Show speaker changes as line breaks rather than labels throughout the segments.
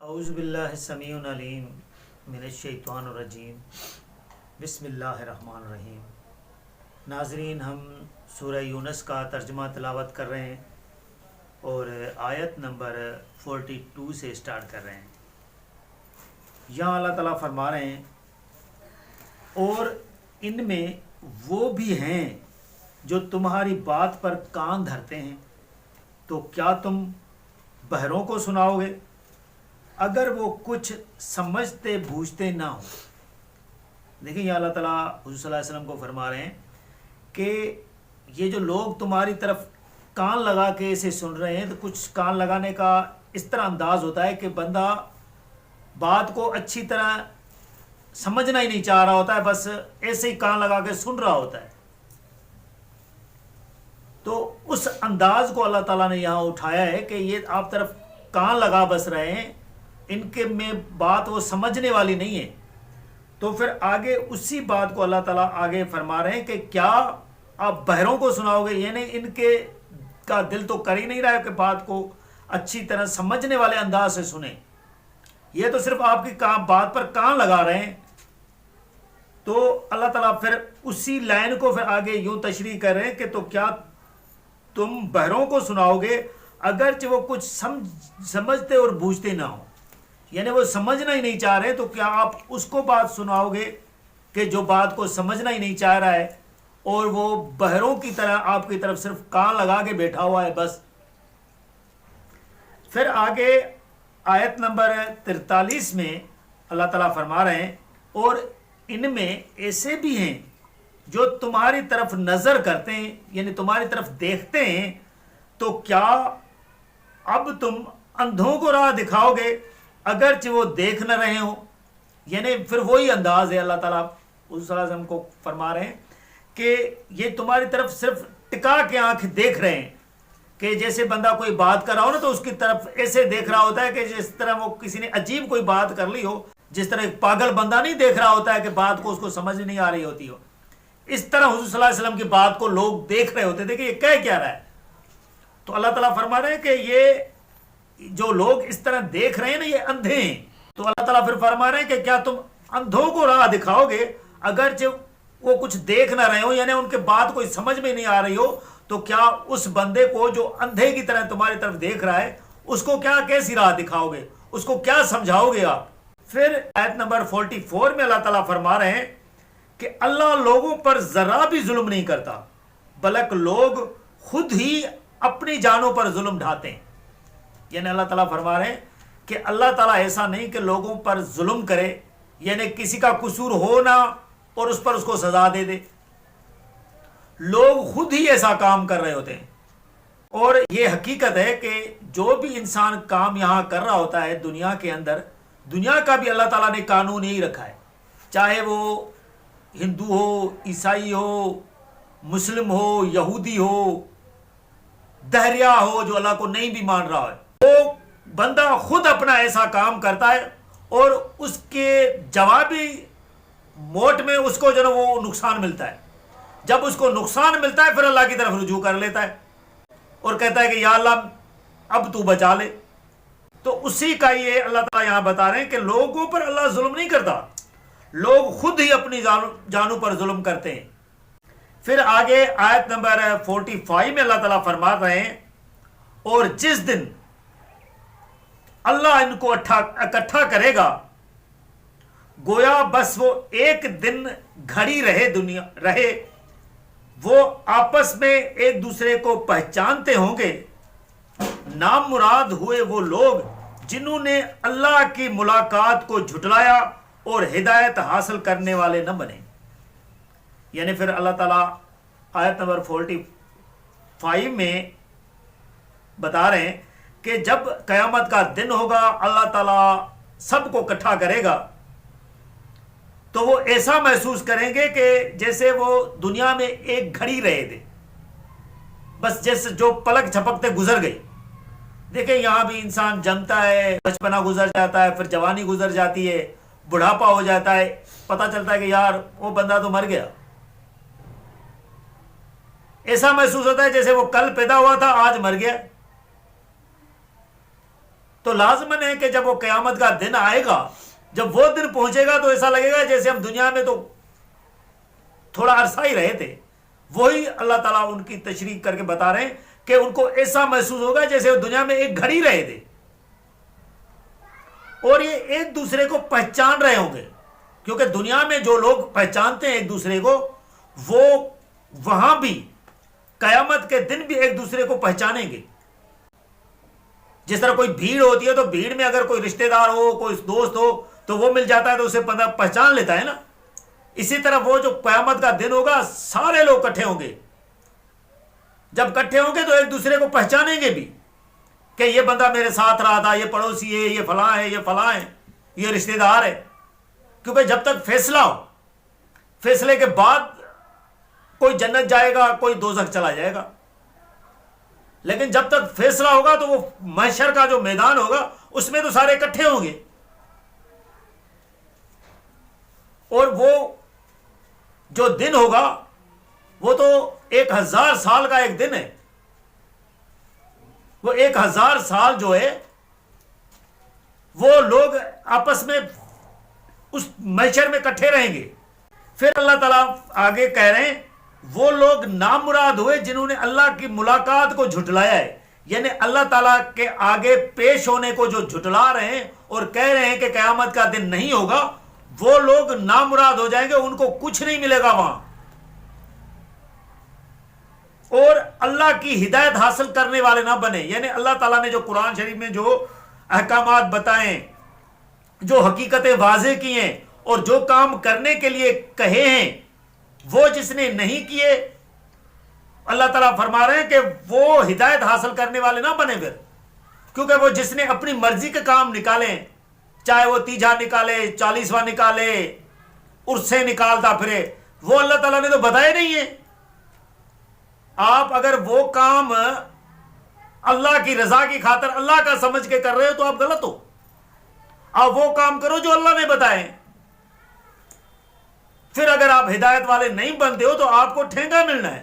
اعوذ باللہ السمیع العلیم من الشیطان الرجیم بسم اللہ الرحمن الرحیم۔ ناظرین، ہم سورہ یونس کا ترجمہ تلاوت کر رہے ہیں اور آیت نمبر 42 سے اسٹارٹ کر رہے ہیں۔ یہاں اللہ تعالیٰ فرما رہے ہیں اور ان میں وہ بھی ہیں جو تمہاری بات پر کان دھرتے ہیں، تو کیا تم بہروں کو سناؤ گے اگر وہ کچھ سمجھتے بوجھتے نہ ہوں۔ دیکھیں، یہ اللہ تعالیٰ حضور صلی اللہ علیہ وسلم کو فرما رہے ہیں کہ یہ جو لوگ تمہاری طرف کان لگا کے اسے سن رہے ہیں، تو کچھ کان لگانے کا اس طرح انداز ہوتا ہے کہ بندہ بات کو اچھی طرح سمجھنا ہی نہیں چاہ رہا ہوتا ہے، بس ایسے ہی کان لگا کے سن رہا ہوتا ہے۔ تو اس انداز کو اللہ تعالیٰ نے یہاں اٹھایا ہے کہ یہ آپ طرف کان لگا بس رہے ہیں، ان کے میں بات وہ سمجھنے والی نہیں ہے۔ تو پھر آگے اسی بات کو اللہ تعالیٰ آگے فرما رہے ہیں کہ کیا آپ بہروں کو سناؤ گے، یعنی ان کے کا دل تو کر ہی نہیں رہا ہے کہ بات کو اچھی طرح سمجھنے والے انداز سے سنیں، یہ تو صرف آپ کی بات پر کان لگا رہے ہیں۔ تو اللہ تعالیٰ پھر اسی لائن کو پھر آگے یوں تشریح کر رہے ہیں کہ تو کیا تم بہروں کو سناؤ گے اگرچہ وہ کچھ سمجھتے اور بوجھتے نہ ہوں، یعنی وہ سمجھنا ہی نہیں چاہ رہے، تو کیا آپ اس کو بات سناؤ گے کہ جو بات کو سمجھنا ہی نہیں چاہ رہا ہے اور وہ بہروں کی طرح آپ کی طرف صرف کان لگا کے بیٹھا ہوا ہے بس۔ پھر آگے آیت نمبر 43 میں اللہ تعالیٰ فرما رہے ہیں اور ان میں ایسے بھی ہیں جو تمہاری طرف نظر کرتے ہیں، یعنی تمہاری طرف دیکھتے ہیں، تو کیا اب تم اندھوں کو راہ دکھاؤ گے اگرچہ وہ دیکھ نہ رہے ہوں۔ یعنی پھر وہی انداز ہے، اللہ تعالیٰ صلی اللہ علیہ وسلم کو فرما رہے ہیں کہ یہ تمہاری طرف صرف ٹکا کے آنکھ دیکھ رہے ہیں، کہ جیسے بندہ کوئی بات کر رہا ہو نا تو اس کی طرف ایسے دیکھ رہا ہوتا ہے کہ جس طرح وہ کسی نے عجیب کوئی بات کر لی ہو، جس طرح ایک پاگل بندہ نہیں دیکھ رہا ہوتا ہے کہ بات کو اس کو سمجھ نہیں آ رہی ہوتی ہو، اس طرح حضور صلی اللہ علیہ وسلم کی بات کو لوگ دیکھ رہے ہوتے تھے کہ یہ کہہ کیا رہا ہے۔ تو اللہ تعالیٰ فرما رہے ہیں کہ یہ جو لوگ اس طرح دیکھ رہے ہیں نا، یہ اندھے ہیں۔ تو اللہ تعالیٰ پھر فرما رہے ہیں کہ کیا تم اندھوں کو راہ دکھاؤ گے اگرچہ وہ کچھ دیکھ نہ رہے ہو، یعنی ان کے بات کوئی سمجھ میں نہیں آ رہی ہو، تو کیا اس بندے کو جو اندھے کی طرح تمہاری طرف دیکھ رہا ہے اس کو کیا کیسی راہ دکھاؤ گے، اس کو کیا سمجھاؤ گے آپ۔ پھر آیت نمبر 44 میں اللہ تعالیٰ فرما رہے ہیں کہ اللہ لوگوں پر ذرا بھی ظلم نہیں کرتا، بلکہ لوگ خود ہی اپنی جانوں پر ظلم ڈھاتے ہیں۔ یعنی اللہ تعالیٰ فرما رہے ہیں کہ اللہ تعالیٰ ایسا نہیں کہ لوگوں پر ظلم کرے، یعنی کسی کا قصور ہونا اور اس پر اس کو سزا دے دے، لوگ خود ہی ایسا کام کر رہے ہوتے ہیں۔ اور یہ حقیقت ہے کہ جو بھی انسان کام یہاں کر رہا ہوتا ہے دنیا کے اندر، دنیا کا بھی اللہ تعالیٰ نے قانون یہی رکھا ہے، چاہے وہ ہندو ہو، عیسائی ہو، مسلم ہو، یہودی ہو، دہریہ ہو جو اللہ کو نہیں بھی مان رہا ہے، وہ بندہ خود اپنا ایسا کام کرتا ہے اور اس کے جوابی موٹ میں اس کو جو ہے وہ نقصان ملتا ہے۔ جب اس کو نقصان ملتا ہے پھر اللہ کی طرف رجوع کر لیتا ہے اور کہتا ہے کہ یا اللہ اب تو بچا لے۔ تو اسی کا یہ اللہ تعالیٰ یہاں بتا رہے ہیں کہ لوگوں پر اللہ ظلم نہیں کرتا، لوگ خود ہی اپنی جانوں پر ظلم کرتے ہیں۔ پھر آگے آیت نمبر 45 میں اللہ تعالیٰ فرما رہے ہیں اور جس دن اللہ ان کو اکٹھا کرے گا، گویا بس وہ ایک دن گھڑی رہے، وہ آپس میں ایک دوسرے کو پہچانتے ہوں گے۔ نام مراد ہوئے وہ لوگ جنہوں نے اللہ کی ملاقات کو جھٹلایا اور ہدایت حاصل کرنے والے نہ بنے۔ یعنی پھر اللہ تعالیٰ آیت نمبر 45 میں بتا رہے ہیں کہ جب قیامت کا دن ہوگا، اللہ تعالیٰ سب کو اکٹھا کرے گا، تو وہ ایسا محسوس کریں گے کہ جیسے وہ دنیا میں ایک گھڑی رہے تھے، بس جیسے جو پلک جھپکتے گزر گئی۔ دیکھیں یہاں بھی انسان جمتا ہے، بچپنا گزر جاتا ہے، پھر جوانی گزر جاتی ہے، بڑھاپا ہو جاتا ہے، پتہ چلتا ہے کہ یار وہ بندہ تو مر گیا۔ ایسا محسوس ہوتا ہے جیسے وہ کل پیدا ہوا تھا آج مر گیا۔ تو لازماً ہے کہ جب وہ قیامت کا دن آئے گا، جب وہ دن پہنچے گا تو ایسا لگے گا جیسے ہم دنیا میں تو تھوڑا عرصہ ہی رہے تھے. وہی اللہ تعالیٰ ان کی تشریح کر کے بتا رہے ہیں کہ ان کو ایسا محسوس ہوگا جیسے وہ دنیا میں ایک گھڑی رہے تھے، اور یہ ایک دوسرے کو پہچان رہے ہوں گے. کیونکہ دنیا میں جو لوگ پہچانتے ہیں ایک دوسرے کو، وہ وہاں بھی قیامت کے دن بھی ایک دوسرے کو پہچانیں گے. جس طرح کوئی بھیڑ ہوتی ہے تو بھیڑ میں اگر کوئی رشتہ دار ہو، کوئی دوست ہو تو وہ مل جاتا ہے تو اسے پہچان لیتا ہے نا. اسی طرح وہ جو قیامت کا دن ہوگا سارے لوگ اکٹھے ہوں گے. جب اکٹھے ہوں گے تو ایک دوسرے کو پہچانیں گے بھی کہ یہ بندہ میرے ساتھ رہا تھا، یہ پڑوسی ہے، یہ فلاں ہے، یہ فلاں ہے، یہ رشتہ دار ہے. کیونکہ جب تک فیصلہ ہو، فیصلے کے بعد کوئی جنت جائے گا، کوئی دوزخ چلا جائے گا. لیکن جب تک فیصلہ ہوگا تو وہ محشر کا جو میدان ہوگا اس میں تو سارے اکٹھے ہوں گے. اور وہ جو دن ہوگا وہ تو 1000 سال کا ایک دن ہے. وہ 1000 سال جو ہے وہ لوگ آپس میں اس محشر میں اکٹھے رہیں گے. پھر اللہ تعالیٰ آگے کہہ رہے ہیں وہ لوگ نامراد ہوئے جنہوں نے اللہ کی ملاقات کو جھٹلایا ہے. یعنی اللہ تعالیٰ کے آگے پیش ہونے کو جو جھٹلا رہے ہیں اور کہہ رہے ہیں کہ قیامت کا دن نہیں ہوگا، وہ لوگ نامراد ہو جائیں گے، ان کو کچھ نہیں ملے گا وہاں. اور اللہ کی ہدایت حاصل کرنے والے نہ بنے. یعنی اللہ تعالیٰ نے جو قرآن شریف میں جو احکامات بتائیں، جو حقیقتیں واضح کی ہیں اور جو کام کرنے کے لیے کہے ہیں، وہ جس نے نہیں کیے، اللہ تعالیٰ فرما رہے ہیں کہ وہ ہدایت حاصل کرنے والے نہ بنے پھر. کیونکہ وہ جس نے اپنی مرضی کے کام نکالے، چاہے وہ 30 نکالے، 40واں نکالے، عرصے نکالتا پھرے، وہ اللہ تعالیٰ نے تو بتائے نہیں ہے. آپ اگر وہ کام اللہ کی رضا کی خاطر اللہ کا سمجھ کے کر رہے ہو تو آپ غلط ہو. آپ وہ کام کرو جو اللہ نے بتائے. پھر اگر آپ ہدایت والے نہیں بنتے ہو تو آپ کو ٹھینگا ملنا ہے.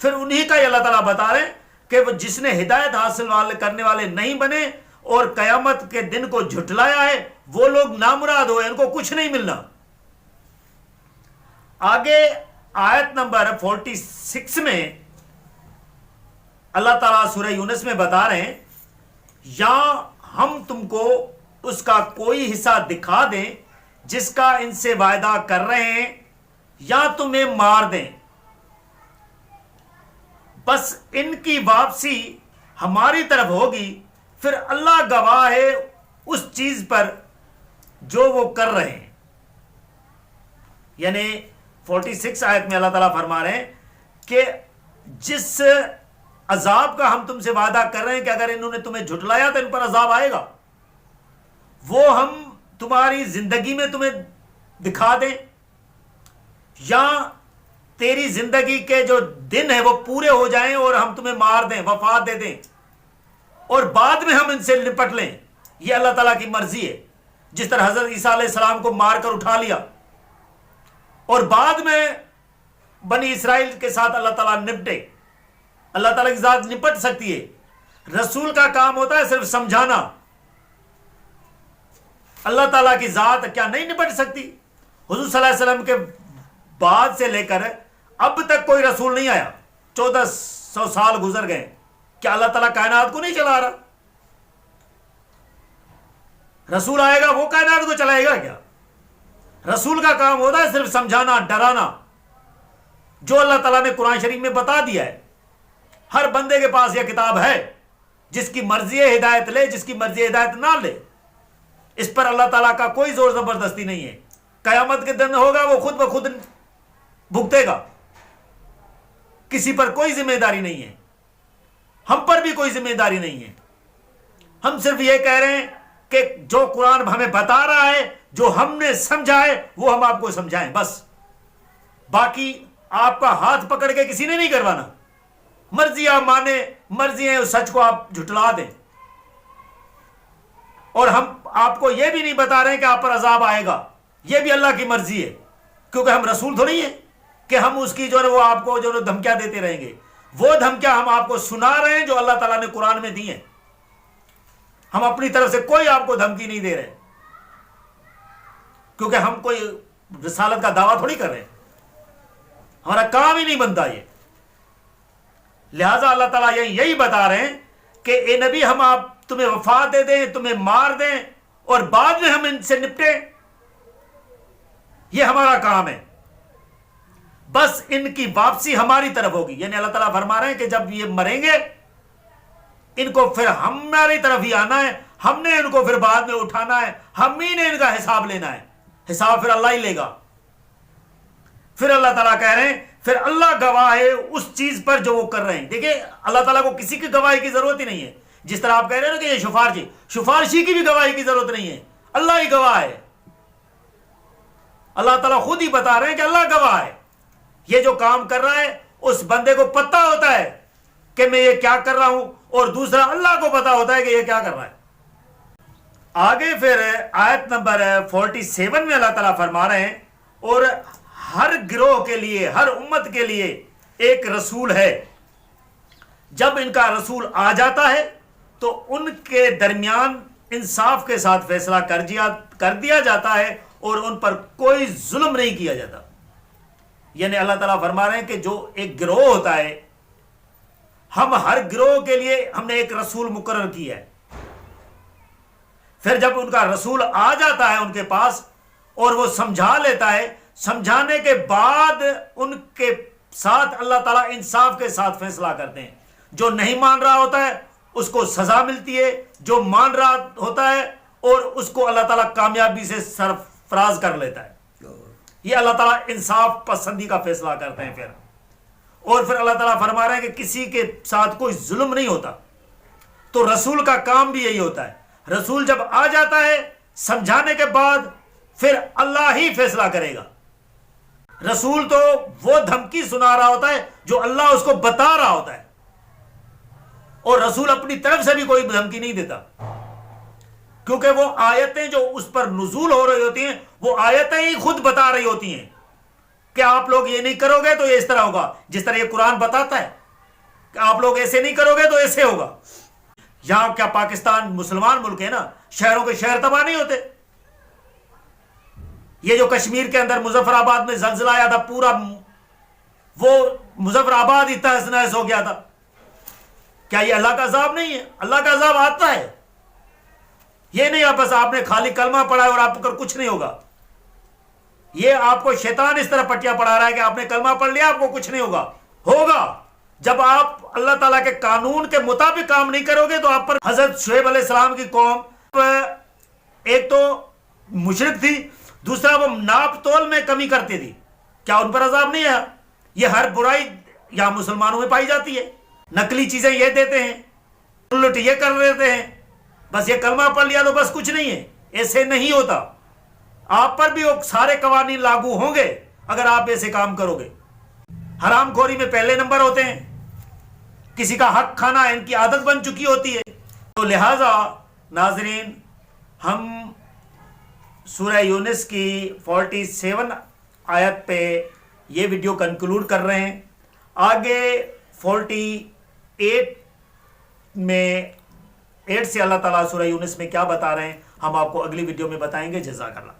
پھر انہی کا اللہ تعالیٰ بتا رہے ہیں کہ وہ جس نے ہدایت حاصل کرنے والے نہیں بنے اور قیامت کے دن کو جھٹلایا ہے، وہ لوگ نامراد ہوئے، ان کو کچھ نہیں ملنا. آگے آیت نمبر 46 میں اللہ تعالیٰ سورہ یونس میں بتا رہے ہیں، یا ہم تم کو اس کا کوئی حصہ دکھا دیں جس کا ان سے وعدہ کر رہے ہیں، یا تمہیں مار دیں، بس ان کی واپسی ہماری طرف ہوگی، پھر اللہ گواہ ہے اس چیز پر جو وہ کر رہے ہیں. یعنی 46 آیت میں اللہ تعالیٰ فرما رہے ہیں کہ جس عذاب کا ہم تم سے وعدہ کر رہے ہیں کہ اگر انہوں نے تمہیں جھٹلایا تو ان پر عذاب آئے گا، وہ ہم تمہاری زندگی میں تمہیں دکھا دیں، یا تیری زندگی کے جو دن ہیں وہ پورے ہو جائیں اور ہم تمہیں مار دیں، وفات دے دیں، اور بعد میں ہم ان سے نپٹ لیں. یہ اللہ تعالیٰ کی مرضی ہے. جس طرح حضرت عیسیٰ علیہ السلام کو مار کر اٹھا لیا اور بعد میں بنی اسرائیل کے ساتھ اللہ تعالیٰ نپٹے. اللہ تعالیٰ کی ذات نپٹ سکتی ہے. رسول کا کام ہوتا ہے صرف سمجھانا. اللہ تعالیٰ کی ذات کیا نہیں نپٹ سکتی؟ حضور صلی اللہ علیہ وسلم کے بعد سے لے کر اب تک کوئی رسول نہیں آیا. 1400 سال گزر گئے. کیا اللہ تعالیٰ کائنات کو نہیں چلا رہا؟ رسول آئے گا وہ کائنات کو چلائے گا کیا؟ رسول کا کام ہوتا ہے صرف سمجھانا، ڈرانا. جو اللہ تعالیٰ نے قرآن شریف میں بتا دیا ہے. ہر بندے کے پاس یہ کتاب ہے. جس کی مرضی ہے ہدایت لے، جس کی مرضی ہے ہدایت نہ لے. اس پر اللہ تعالیٰ کا کوئی زور زبردستی نہیں ہے. قیامت کے دن ہوگا وہ خود بخود بھگتے گا. کسی پر کوئی ذمہ داری نہیں ہے. ہم پر بھی کوئی ذمہ داری نہیں ہے. ہم صرف یہ کہہ رہے ہیں کہ جو قرآن ہمیں بتا رہا ہے، جو ہم نے سمجھا ہے، وہ ہم آپ کو سمجھائیں بس. باقی آپ کا ہاتھ پکڑ کے کسی نے نہیں کروانا. مرضی آپ مانے، مرضی ہے اس سچ کو آپ جھٹلا دیں. اور ہم آپ کو یہ بھی نہیں بتا رہے ہیں کہ آپ پر عذاب آئے گا. یہ بھی اللہ کی مرضی ہے. کیونکہ ہم رسول تھوڑی ہیں کہ ہم اس کی جو ہے وہ آپ کو جو دھمکیاں دیتے رہیں گے. وہ دھمکیاں ہم آپ کو سنا رہے ہیں جو اللہ تعالیٰ نے قرآن میں دی ہیں. ہم اپنی طرف سے کوئی آپ کو دھمکی نہیں دے رہے، کیونکہ ہم کوئی رسالت کا دعویٰ تھوڑی کر رہے ہیں، ہمارا کام ہی نہیں بنتا یہ۔ لہذا اللہ تعالیٰ یہی بتا رہے ہیں کہ اے نبی، ہم تمہیں وفات دے دیں، تمہیں مار دیں اور بعد میں ہم ان سے نپٹیں، یہ ہمارا کام ہے، بس ان کی واپسی ہماری طرف ہوگی۔ یعنی اللہ تعالیٰ فرما رہے ہیں کہ جب یہ مریں گے ان کو پھر ہماری طرف ہی آنا ہے، ہم نے ان کو پھر بعد میں اٹھانا ہے، ہم ہی نے ان کا حساب لینا ہے، حساب پھر اللہ ہی لے گا۔ پھر اللہ تعالیٰ کہہ رہے ہیں پھر اللہ گواہ ہے اس چیز پر جو وہ کر رہے ہیں۔ دیکھیں اللہ تعالیٰ کو کسی کی گواہی کی ضرورت ہی نہیں ہے، جس طرح آپ کہہ رہے ہیں نا کہ یہ شفارشی کی بھی گواہی کی ضرورت نہیں ہے، اللہ ہی گواہ ہے۔ اللہ تعالیٰ خود ہی بتا رہے ہیں کہ اللہ گواہ ہے، یہ جو کام کر رہا ہے اس بندے کو پتہ ہوتا ہے کہ میں یہ کیا کر رہا ہوں، اور دوسرا اللہ کو پتہ ہوتا ہے کہ یہ کیا کر رہا ہے۔ آگے پھر آیت نمبر 47 میں اللہ تعالیٰ فرما رہے ہیں اور ہر گروہ کے لیے، ہر امت کے لیے ایک رسول ہے، جب ان کا رسول آ جاتا ہے تو ان کے درمیان انصاف کے ساتھ فیصلہ کر دیا جاتا ہے اور ان پر کوئی ظلم نہیں کیا جاتا۔ یعنی اللہ تعالیٰ فرما رہے ہیں کہ جو ایک گروہ ہوتا ہے، ہم ہر گروہ کے لیے ہم نے ایک رسول مقرر کیا ہے، پھر جب ان کا رسول آ جاتا ہے ان کے پاس اور وہ سمجھا لیتا ہے، سمجھانے کے بعد ان کے ساتھ اللہ تعالیٰ انصاف کے ساتھ فیصلہ کرتے ہیں۔ جو نہیں مان رہا ہوتا ہے اس کو سزا ملتی ہے، جو مان رہا ہوتا ہے اور اس کو اللہ تعالیٰ کامیابی سے سرفراز کر لیتا ہے۔ یہ اللہ تعالیٰ انصاف پسندی کا فیصلہ کرتے ہیں۔ پھر اللہ تعالیٰ فرما رہے ہیں کہ کسی کے ساتھ کوئی ظلم نہیں ہوتا۔ تو رسول کا کام بھی یہی ہوتا ہے، رسول جب آ جاتا ہے سمجھانے کے بعد پھر اللہ ہی فیصلہ کرے گا۔ رسول تو وہ دھمکی سنا رہا ہوتا ہے جو اللہ اس کو بتا رہا ہوتا ہے، اور رسول اپنی طرف سے بھی کوئی دھمکی نہیں دیتا، کیونکہ وہ آیتیں جو اس پر نزول ہو رہی ہوتی ہیں وہ آیتیں ہی خود بتا رہی ہوتی ہیں کہ آپ لوگ یہ نہیں کرو گے تو یہ اس طرح ہوگا، جس طرح یہ قرآن بتاتا ہے کہ آپ لوگ ایسے نہیں کرو گے تو ایسے ہوگا۔ یہاں کیا پاکستان مسلمان ملک ہے نا، شہروں کے شہر تباہ نہیں ہوتے؟ یہ جو کشمیر کے اندر مظفر آباد میں زلزلہ آیا تھا، پورا وہ مظفر آباد ہی تہس نہس ہو گیا تھا، کیا یہ اللہ کا عذاب نہیں ہے؟ اللہ کا عذاب آتا ہے، یہ نہیں بس آپ نے خالی کلمہ پڑھا ہے اور آپ پر کچھ نہیں ہوگا۔ یہ آپ کو شیطان اس طرح پٹیاں پڑھا رہا ہے کہ آپ نے کلمہ پڑھ لیا آپ کو کچھ نہیں ہوگا جب آپ اللہ تعالیٰ کے قانون کے مطابق کام نہیں کرو گے تو آپ پر حضرت شعیب علیہ السلام کی قوم ایک تو مشرک تھی، دوسرا وہ ناپ تول میں کمی کرتی تھی، کیا ان پر عذاب نہیں ہے؟ یہ ہر برائی یہاں مسلمانوں میں پائی جاتی ہے، نقلی چیزیں یہ دیتے ہیں، الٹ یہ کر دیتے ہیں، بس یہ کلمہ پڑھ لیا تو بس کچھ نہیں ہے، ایسے نہیں ہوتا۔ آپ پر بھی وہ سارے قوانین لاگو ہوں گے اگر آپ ایسے کام کرو گے۔ حرام خوری میں پہلے نمبر ہوتے ہیں، کسی کا حق کھانا ان کی عادت بن چکی ہوتی ہے۔ تو لہٰذا ناظرین، ہم سورہ یونس کی 47 آیت پہ یہ ویڈیو کنکلوڈ کر رہے ہیں۔ آگے 48 میں 8 سے اللہ تعالیٰ سورہ یونس میں کیا بتا رہے ہیں ہم آپ کو اگلی ویڈیو میں بتائیں گے۔ جزاک اللہ۔